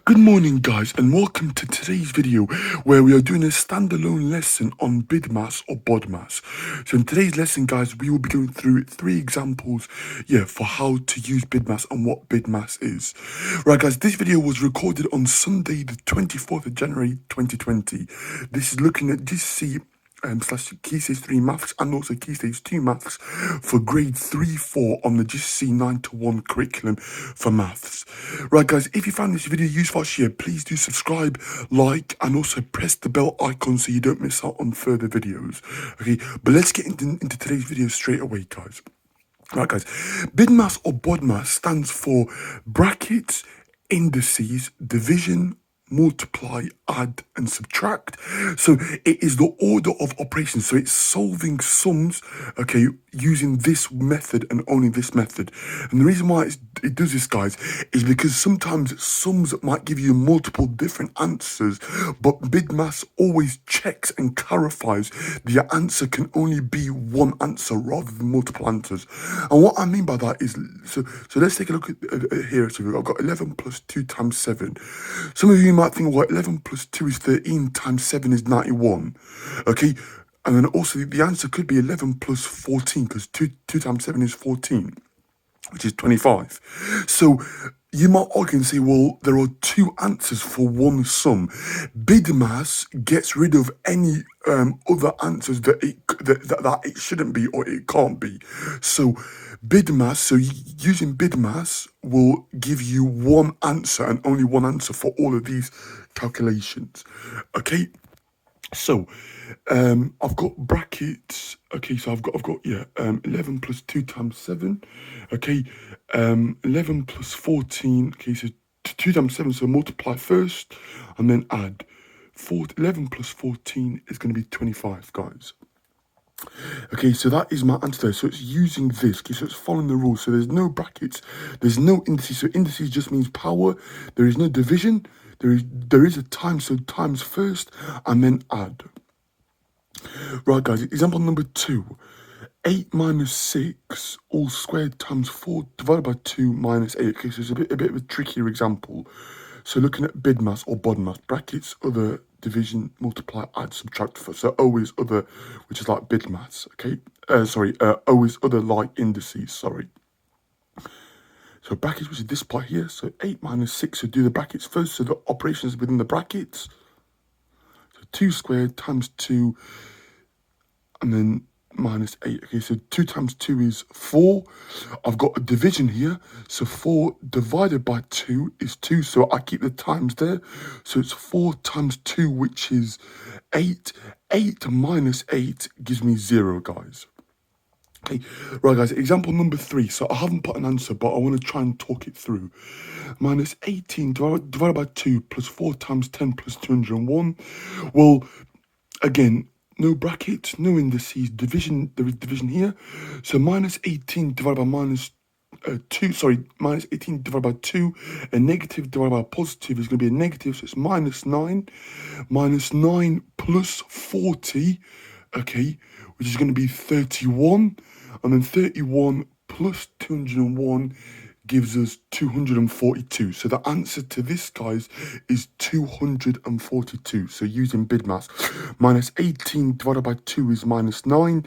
Good morning guys and welcome to today's video where we are doing a standalone lesson on BIDMAS or BODMAS. So in today's lesson guys we will be going through 3 examples for how to use BIDMAS and what BIDMAS is. Right guys, this video was recorded on Sunday the 24th of January 2020. This is looking at GCSE slash KS3 maths and also KS2 maths for grade 3-4 on the GCSE 9-1 curriculum for maths. Right guys, if you found this video useful, please do subscribe, like and also press the bell icon so you don't miss out on further videos. Okay, but let's get into today's video straight away guys. Right guys, BIDMAS or BODMAS stands for brackets, indices, division, multiply, add and subtract. So it is the order of operations, so it's solving sums, okay, using this method and only this method. And the reason why it does this guys is because sometimes sums might give you multiple different answers, but BIDMAS always checks and clarifies the answer can only be one answer rather than multiple answers. And what I mean by that is, so let's take a look at here. So I've got 11 plus 2 times 7. Some of you might think, well, 11 plus 2 is 13 times 7 is 91. Okay, and then also the answer could be 11 plus 14 because 2 times 7 is 14, which is 25. So you might argue and say, well, there are 2 answers for one sum. BIDMAS gets rid of any other answers that it shouldn't be or it can't be. So BIDMAS, so using BIDMAS will give you one answer and only one answer for all of these calculations. Okay, so I've got brackets. Okay, so I've got 11 plus 2 times 7. Okay, 11 plus 14. Okay, so 2 times 7, so multiply first and then add. 11 plus 14 is going to be 25, guys. Okay, so that is my answer there. So it's using this. Okay, so it's following the rules. So there's no brackets, there's no indices. So indices just means power. There is no division. There is a times, so times first and then add. Right guys, example number 2. 8 minus 6 all squared times 4 divided by 2 minus 8. Okay, so it's a bit of a trickier example. So looking at BIDMAS or BODMAS, brackets, other, division, multiply, add, subtract. So O is other, which is like BIDMAS, okay? O is other like indices, sorry. So brackets, which is this part here. So 8 minus 6, so do the brackets first. So the operations within the brackets. So 2 squared times 2, and then minus 8. Okay, so 2 times 2 is 4. I've got a division here. So 4 divided by 2 is 2. So I keep the times there. So it's 4 times 2, which is 8. 8 minus 8 gives me 0, guys. Okay, right guys, example number 3. So I haven't put an answer, but I want to try and talk it through. Minus 18 divided by 2 plus 4 times 10 plus 201. Well, again, no brackets, no indices, division, there is division here. So minus 18 divided by minus 18 divided by 2, a negative divided by a positive is going to be a negative, so it's minus 9. Minus 9 plus 40, okay, which is going to be 31. And then 31 plus 201 gives us 242. So the answer to this, guys, is 242. So using BIDMAS, minus 18 divided by 2 is minus 9.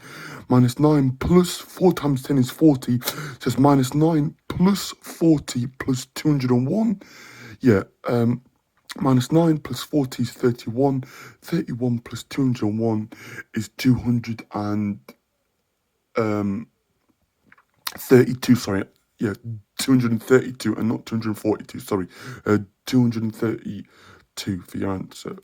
Minus 9 plus 4 times 10 is 40. So it's minus 9 plus 40 plus 201. Minus 9 plus 40 is 31. 31 plus 201 is 232, sorry. 232 and not 242, sorry. 232 for your answer.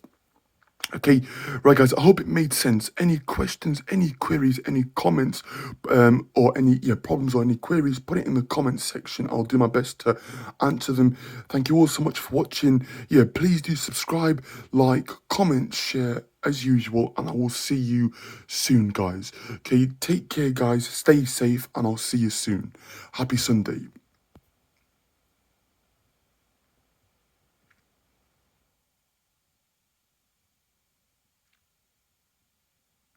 Okay, right guys, I hope it made sense. Any questions, any queries, any comments, or any problems or any queries, put it in the comments section. I'll do my best to answer them. Thank you all so much for watching. Please do subscribe, like, comment, share as usual, and I will see you soon, guys. Okay, take care, guys. Stay safe, and I'll see you soon. Happy Sunday.